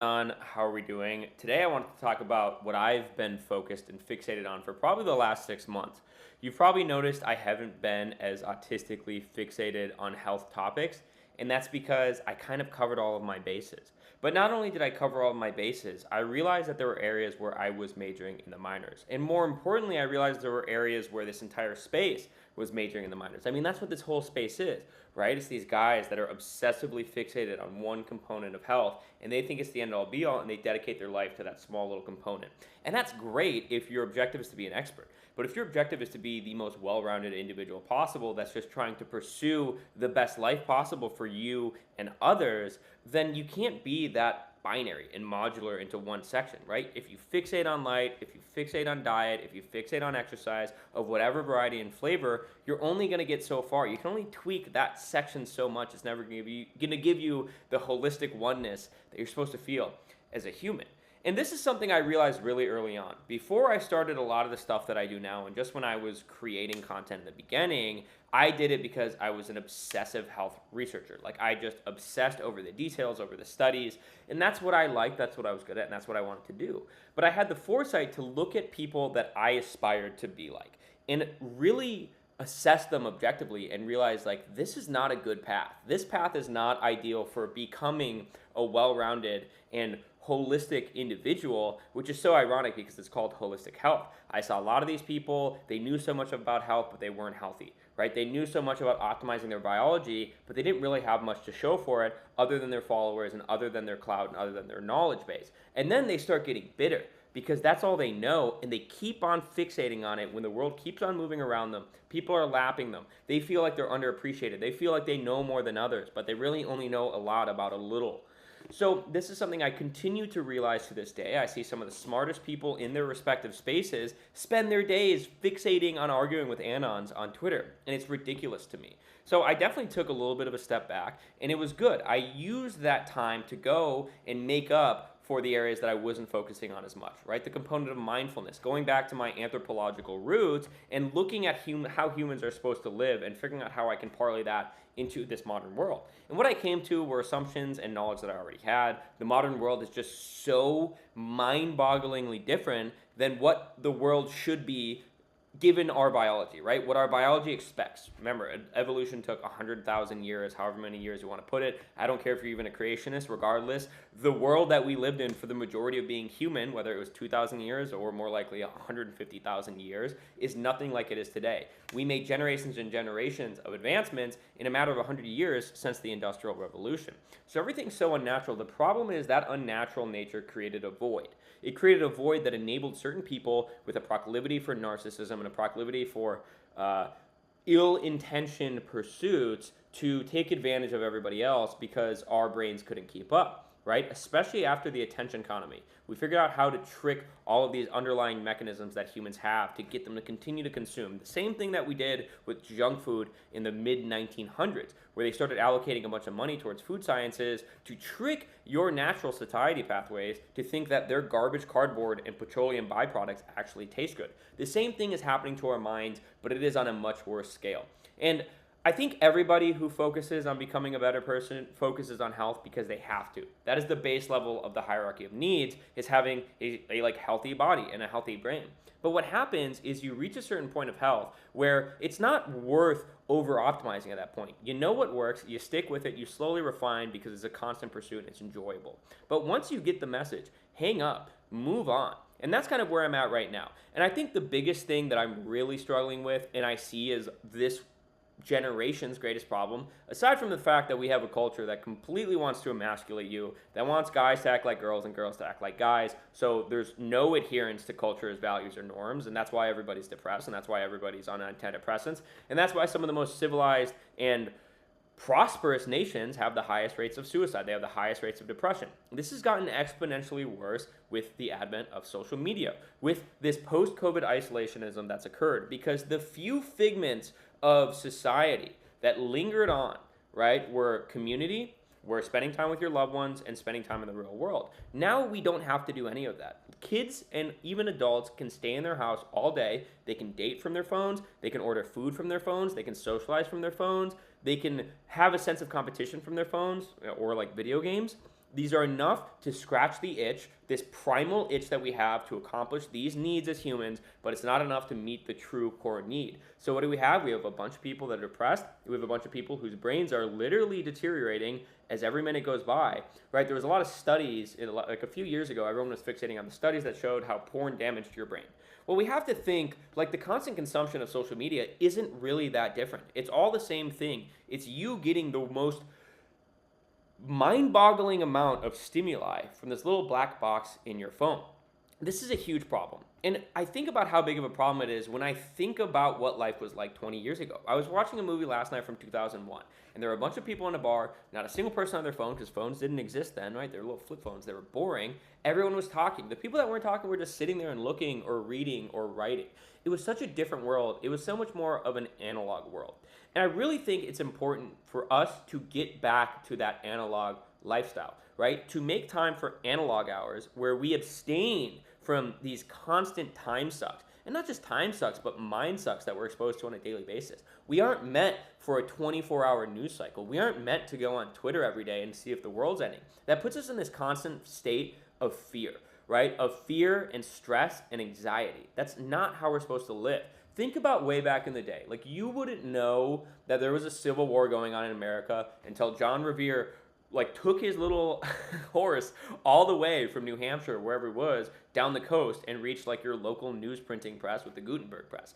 How are we doing? Today, I wanted to talk about what I've been focused and fixated on for probably the last 6 months. You've probably noticed I haven't been as autistically fixated on health topics, and that's because I kind of covered all of my bases. But not only did I cover all of my bases, I realized that there were areas where I was majoring in the minors. And more importantly, I realized there were areas where this entire space was majoring in the minors. I mean, that's what this whole space is, right? It's these guys that are obsessively fixated on one component of health, and they think it's the end all be all, and they dedicate their life to that small little component. And that's great if your objective is to be an expert. But if your objective is to be the most well rounded individual possible that's just trying to pursue the best life possible for you and others, then you can't be that binary and modular into one section, right? If you fixate on light, if you fixate on diet, if you fixate on exercise of whatever variety and flavor, you're only going to get so far. You can only tweak that section so much. It's never going to give you the holistic oneness that you're supposed to feel as a human. And this is something I realized really early on. Before I started a lot of the stuff that I do now, and just when I was creating content in the beginning, I did it because I was an obsessive health researcher. Like, I just obsessed over the details, over the studies, and that's what I liked, that's what I was good at, and that's what I wanted to do. But I had the foresight to look at people that I aspired to be like, and really assess them objectively and realize, like, this is not a good path. This path is not ideal for becoming a well-rounded and holistic individual, which is so ironic because it's called holistic health. I saw a lot of these people, they knew so much about health, but they weren't healthy, right? They knew so much about optimizing their biology, but they didn't really have much to show for it other than their followers and other than their clout and other than their knowledge base. And then they start getting bitter because that's all they know, and they keep on fixating on it when the world keeps on moving around them. People are lapping them. They feel like they're underappreciated. They feel like they know more than others, but they really only know a lot about a little. So this is something I continue to realize to this day. I see some of the smartest people in their respective spaces spend their days fixating on arguing with anons on Twitter, and it's ridiculous to me. So I definitely took a little bit of a step back, and it was good. I used that time to go and make up for the areas that I wasn't focusing on as much, right? The component of mindfulness, going back to my anthropological roots and looking at how humans are supposed to live and figuring out how I can parlay that into this modern world. And what I came to were assumptions and knowledge that I already had. The modern world is just so mind-bogglingly different than what the world should be given our biology, right? What our biology expects. Remember, evolution took 100,000 years, however many years you want to put it. I don't care if you're even a creationist, regardless. The world that we lived in for the majority of being human, whether it was 2,000 years or more likely 150,000 years, is nothing like it is today. We made generations and generations of advancements in a matter of 100 years since the Industrial Revolution. So everything's so unnatural. The problem is that unnatural nature created a void. It created a void that enabled certain people with a proclivity for narcissism and a proclivity for ill-intentioned pursuits to take advantage of everybody else because our brains couldn't keep up, right? Especially after the attention economy. We figured out how to trick all of these underlying mechanisms that humans have to get them to continue to consume. The same thing that we did with junk food in the mid-1900s, where they started allocating a bunch of money towards food sciences to trick your natural satiety pathways to think that their garbage, cardboard, and petroleum byproducts actually taste good. The same thing is happening to our minds, but it is on a much worse scale. And I think everybody who focuses on becoming a better person focuses on health because they have to. That is the base level of the hierarchy of needs, is having a like healthy body and a healthy brain. But what happens is you reach a certain point of health where it's not worth over optimizing at that point. You know what works, you stick with it, you slowly refine because it's a constant pursuit and it's enjoyable. But once you get the message, hang up, move on. And that's kind of where I'm at right now. And I think the biggest thing that I'm really struggling with, and I see is this generation's greatest problem, aside from the fact that we have a culture that completely wants to emasculate you, that wants guys to act like girls and girls to act like guys, so there's no adherence to culture's values or norms, and that's why everybody's depressed, and that's why everybody's on antidepressants, and that's why some of the most civilized and prosperous nations have the highest rates of suicide. They have the highest rates of depression. This has gotten exponentially worse with the advent of social media, with this post-COVID isolationism that's occurred, because the few figments of society that lingered on, right, were community, were spending time with your loved ones, and spending time in the real world. Now we don't have to do any of that. Kids and even adults can stay in their house all day. They can date from their phones. They can order food from their phones. They can socialize from their phones. They can have a sense of competition from their phones or like video games. These are enough to scratch the itch, this primal itch that we have to accomplish these needs as humans, but it's not enough to meet the true core need. So what do we have? We have a bunch of people that are depressed. We have a bunch of people whose brains are literally deteriorating as every minute goes by, right? There was a lot of studies, like a few years ago, everyone was fixating on the studies that showed how porn damaged your brain. Well, we have to think, like, the constant consumption of social media isn't really that different. It's all the same thing. It's you getting the most mind-boggling amount of stimuli from this little black box in your phone. This is a huge problem. And I think about how big of a problem it is when I think about what life was like 20 years ago. I was watching a movie last night from 2001, and there were a bunch of people in a bar, not a single person on their phone, because phones didn't exist then, right? They were little flip phones. They were boring. Everyone was talking. The people that weren't talking were just sitting there and looking or reading or writing. It was such a different world. It was so much more of an analog world. And I really think it's important for us to get back to that analog lifestyle, right? To make time for analog hours where we abstain from these constant time sucks. And not just time sucks, but mind sucks that we're exposed to on a daily basis. We aren't meant for a 24-hour news cycle. We aren't meant to go on Twitter every day and see if the world's ending. That puts us in this constant state of fear, right? Of fear and stress and anxiety. That's not how we're supposed to live. Think about way back in the day. Like, you wouldn't know that there was a civil war going on in America until John Revere took his little horse all the way from New Hampshire, wherever it was, down the coast and reached your local news printing press with the Gutenberg press.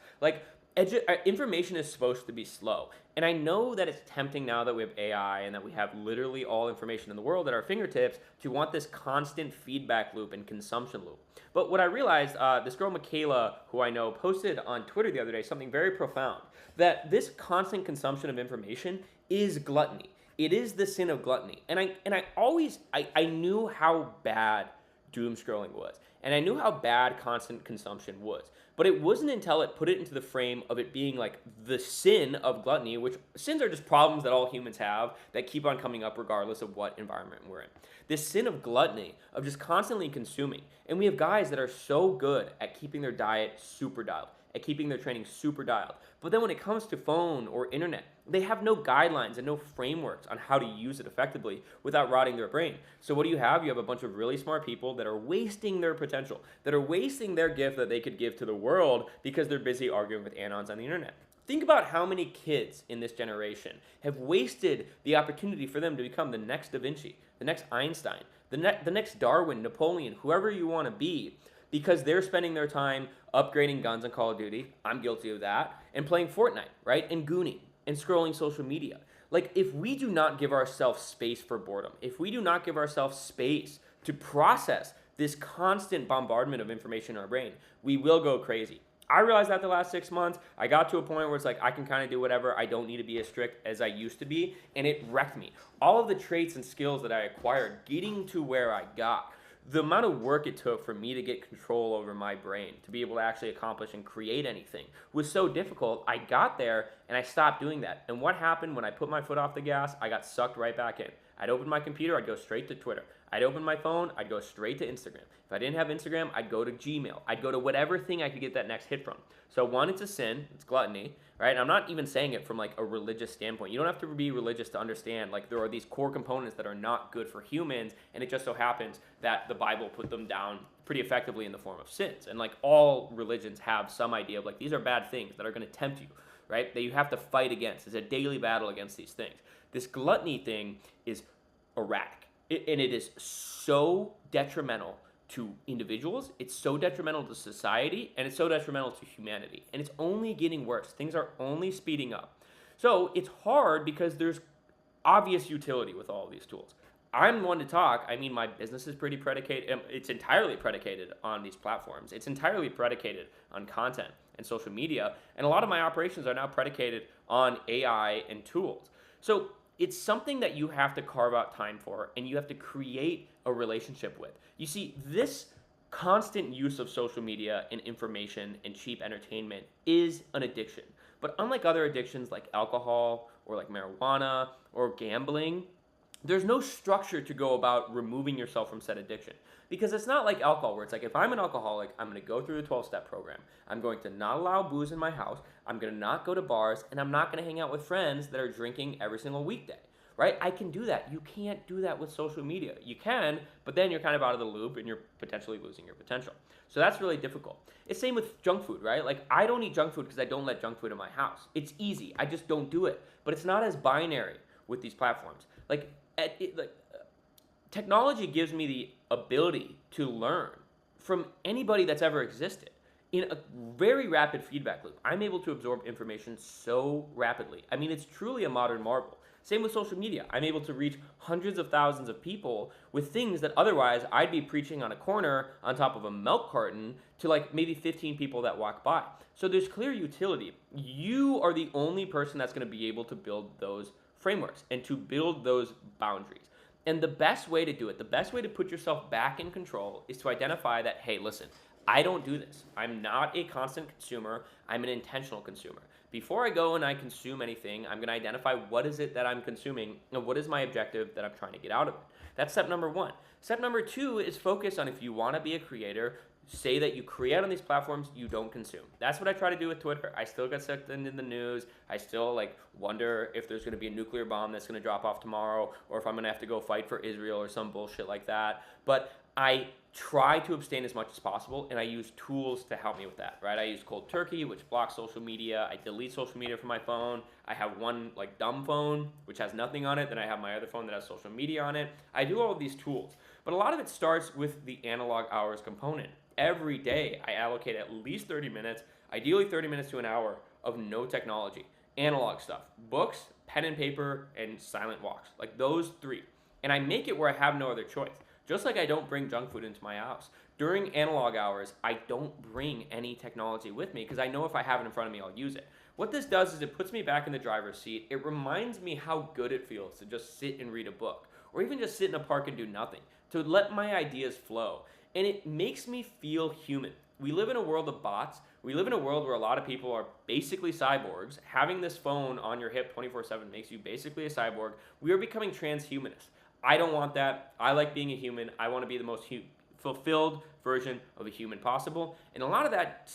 Information is supposed to be slow. And I know that it's tempting now that we have AI and that we have literally all information in the world at our fingertips to want this constant feedback loop and consumption loop. But what I realized, this girl Michaela, who I know, posted on Twitter the other day something very profound, that this constant consumption of information is gluttony. It is the sin of gluttony. And I knew how bad doom scrolling was. And I knew how bad constant consumption was. But it wasn't until it put it into the frame of it being the sin of gluttony, which sins are just problems that all humans have that keep on coming up regardless of what environment we're in. This sin of gluttony, of just constantly consuming. And we have guys that are so good at keeping their diet super dialed, at keeping their training super dialed. But then when it comes to phone or internet, they have no guidelines and no frameworks on how to use it effectively without rotting their brain. So what do you have? You have a bunch of really smart people that are wasting their potential, that are wasting their gift that they could give to the world because they're busy arguing with anons on the internet. Think about how many kids in this generation have wasted the opportunity for them to become the next Da Vinci, the next Einstein, the next Darwin, Napoleon, whoever you want to be, because they're spending their time upgrading guns on Call of Duty. I'm guilty of that. And playing Fortnite, right? And gooning and scrolling social media. If we do not give ourselves space for boredom, if we do not give ourselves space to process this constant bombardment of information in our brain, we will go crazy. I realized that the last 6 months, I got to a point where it's I can kind of do whatever. I don't need to be as strict as I used to be. And it wrecked me. All of the traits and skills that I acquired getting to where I got, the amount of work it took for me to get control over my brain, to be able to actually accomplish and create anything, was so difficult. I got there and I stopped doing that. And what happened when I put my foot off the gas? I got sucked right back in. I'd open my computer, I'd go straight to Twitter. I'd open my phone, I'd go straight to Instagram. If I didn't have Instagram, I'd go to Gmail. I'd go to whatever thing I could get that next hit from. So one, it's a sin, it's gluttony, right? And I'm not even saying it from a religious standpoint. You don't have to be religious to understand there are these core components that are not good for humans, and it just so happens that the Bible put them down pretty effectively in the form of sins. And all religions have some idea of these are bad things that are going to tempt you, right? That you have to fight against. It's a daily battle against these things. This gluttony thing is erratic. And it is so detrimental to individuals, it's so detrimental to society, and it's so detrimental to humanity. And it's only getting worse. Things are only speeding up. So it's hard because there's obvious utility with all of these tools. I'm one to talk. I mean, my business is pretty predicated. It's entirely predicated on these platforms. It's entirely predicated on content and social media. And a lot of my operations are now predicated on AI and tools. So it's something that you have to carve out time for and you have to create a relationship with. You see, this constant use of social media and information and cheap entertainment is an addiction. But unlike other addictions like alcohol or marijuana or gambling, there's no structure to go about removing yourself from said addiction. Because it's not like alcohol where it's if I'm an alcoholic, I'm going to go through the 12-step program. I'm going to not allow booze in my house. I'm going to not go to bars, and I'm not going to hang out with friends that are drinking every single weekday. right? I can do that. You can't do that with social media. You can, but then you're kind of out of the loop and you're potentially losing your potential. So that's really difficult. It's same with junk food, right? Like I don't eat junk food because I don't let junk food in my house. It's easy. I just don't do it. But it's not as binary with these platforms. Technology gives me the ability to learn from anybody that's ever existed in a very rapid feedback loop. I'm able to absorb information so rapidly. I mean, it's truly a modern marvel. Same with social media. I'm able to reach hundreds of thousands of people with things that otherwise I'd be preaching on a corner on top of a milk carton to like maybe 15 people that walk by. So there's clear utility. You are the only person that's going to be able to build those frameworks and to build those boundaries. And the best way to do it, the best way to put yourself back in control is to identify that, hey, listen, I don't do this. I'm not a constant consumer. I'm an intentional consumer. Before I go and I consume anything, I'm going to identify what is it that I'm consuming and what is my objective that I'm trying to get out of it. That's step number one. Step number two is focus on if you want to be a creator, say that you create on these platforms, you don't consume. That's what I try to do with Twitter. I still get sucked into the news. I still wonder if there's going to be a nuclear bomb that's going to drop off tomorrow or if I'm going to have to go fight for Israel or some bullshit like that. But I try to abstain as much as possible, and I use tools to help me with that, right? I use cold turkey, which blocks social media. I delete social media from my phone. I have one dumb phone, which has nothing on it. Then I have my other phone that has social media on it. I do all of these tools, but a lot of it starts with the analog hours component. Every day, I allocate at least 30 minutes, ideally 30 minutes to an hour of no technology, analog stuff, books, pen and paper, and silent walks, like those three. And I make it where I have no other choice. Just like I don't bring junk food into my house. During analog hours, I don't bring any technology with me because I know if I have it in front of me, I'll use it. What this does is it puts me back in the driver's seat. It reminds me how good it feels to just sit and read a book or even just sit in a park and do nothing, to let my ideas flow. And it makes me feel human. We live in a world of bots. We live in a world where a lot of people are basically cyborgs. Having this phone on your hip 24/7 makes you basically a cyborg. We are becoming transhumanists. I don't want that. I like being a human. I want to be the most fulfilled version of a human possible. And a lot of that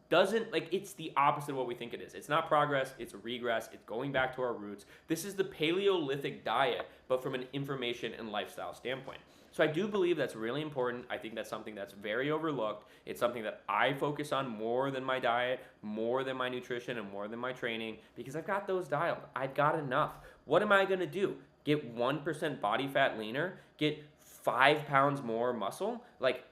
doesn't, it's the opposite of what we think it is. It's not progress, it's regress, it's going back to our roots. This is the Paleolithic diet, but from an information and lifestyle standpoint. So I do believe that's really important. I think that's something that's very overlooked. It's something that I focus on more than my diet, more than my nutrition, and more than my training, because I've got those dialed. I've got enough. What am I going to do? Get 1% body fat leaner? Get 5 pounds more muscle? Like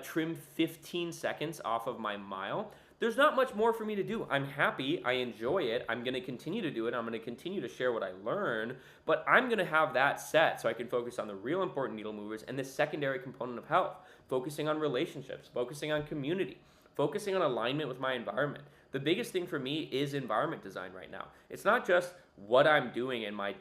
trim 15 seconds off of my mile? There's not much more for me to do. I'm happy. I enjoy it. I'm going to continue to do it. I'm going to continue to share what I learn, but I'm going to have that set so I can focus on the real important needle movers and the secondary component of health, focusing on relationships, focusing on community, focusing on alignment with my environment. The biggest thing for me is environment design right now. It's not just what I'm doing in my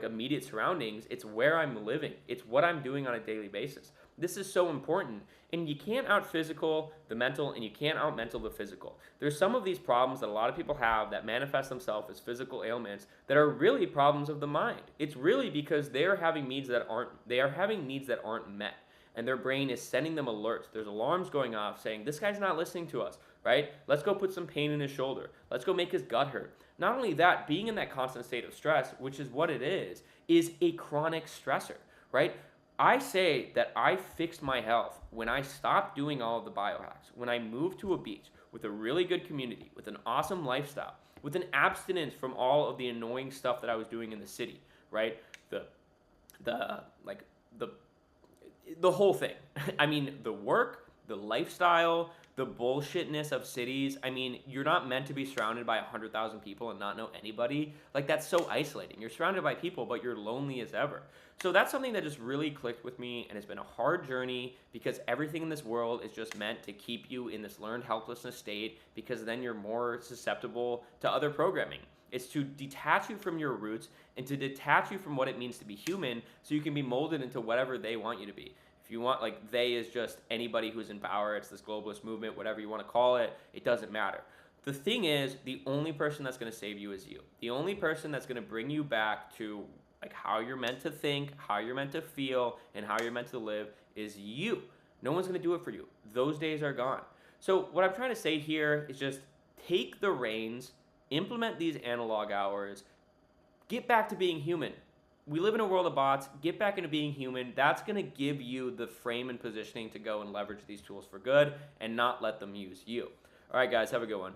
immediate surroundings. It's where I'm living. It's what I'm doing on a daily basis. This is so important. And you can't out physical the mental and you can't out mental the physical. There's some of these problems that a lot of people have that manifest themselves as physical ailments that are really problems of the mind. It's really because they are having needs that aren't met. And their brain is sending them alerts. There's alarms going off saying, this guy's not listening to us, right? Let's go put some pain in his shoulder. Let's go make his gut hurt. Not only that, being in that constant state of stress, which is what it is a chronic stressor, right? I say that I fixed my health when I stopped doing all of the biohacks, when I moved to a beach with a really good community, with an awesome lifestyle, with an abstinence from all of the annoying stuff that I was doing in the city, right? The whole thing. I mean, the work, the lifestyle, the bullshitness of cities. I mean, you're not meant to be surrounded by 100,000 people and not know anybody. That's so isolating. You're surrounded by people, but you're lonely as ever. So that's something that just really clicked with me, and it's been a hard journey because everything in this world is just meant to keep you in this learned helplessness state, because then you're more susceptible to other programming. It's to detach you from your roots and to detach you from what it means to be human so you can be molded into whatever they want you to be. If you want, they is just anybody who's in power, it's this globalist movement, whatever you want to call it, it doesn't matter. The thing is, the only person that's going to save you is you. The only person that's going to bring you back to how you're meant to think, how you're meant to feel, and how you're meant to live is you. No one's going to do it for you. Those days are gone. So what I'm trying to say here is just take the reins, implement these analog hours, get back to being human. we live in a world of bots. Get back into being human. That's going to give you the frame and positioning to go and leverage these tools for good and not let them use you. All right, guys, have a good one.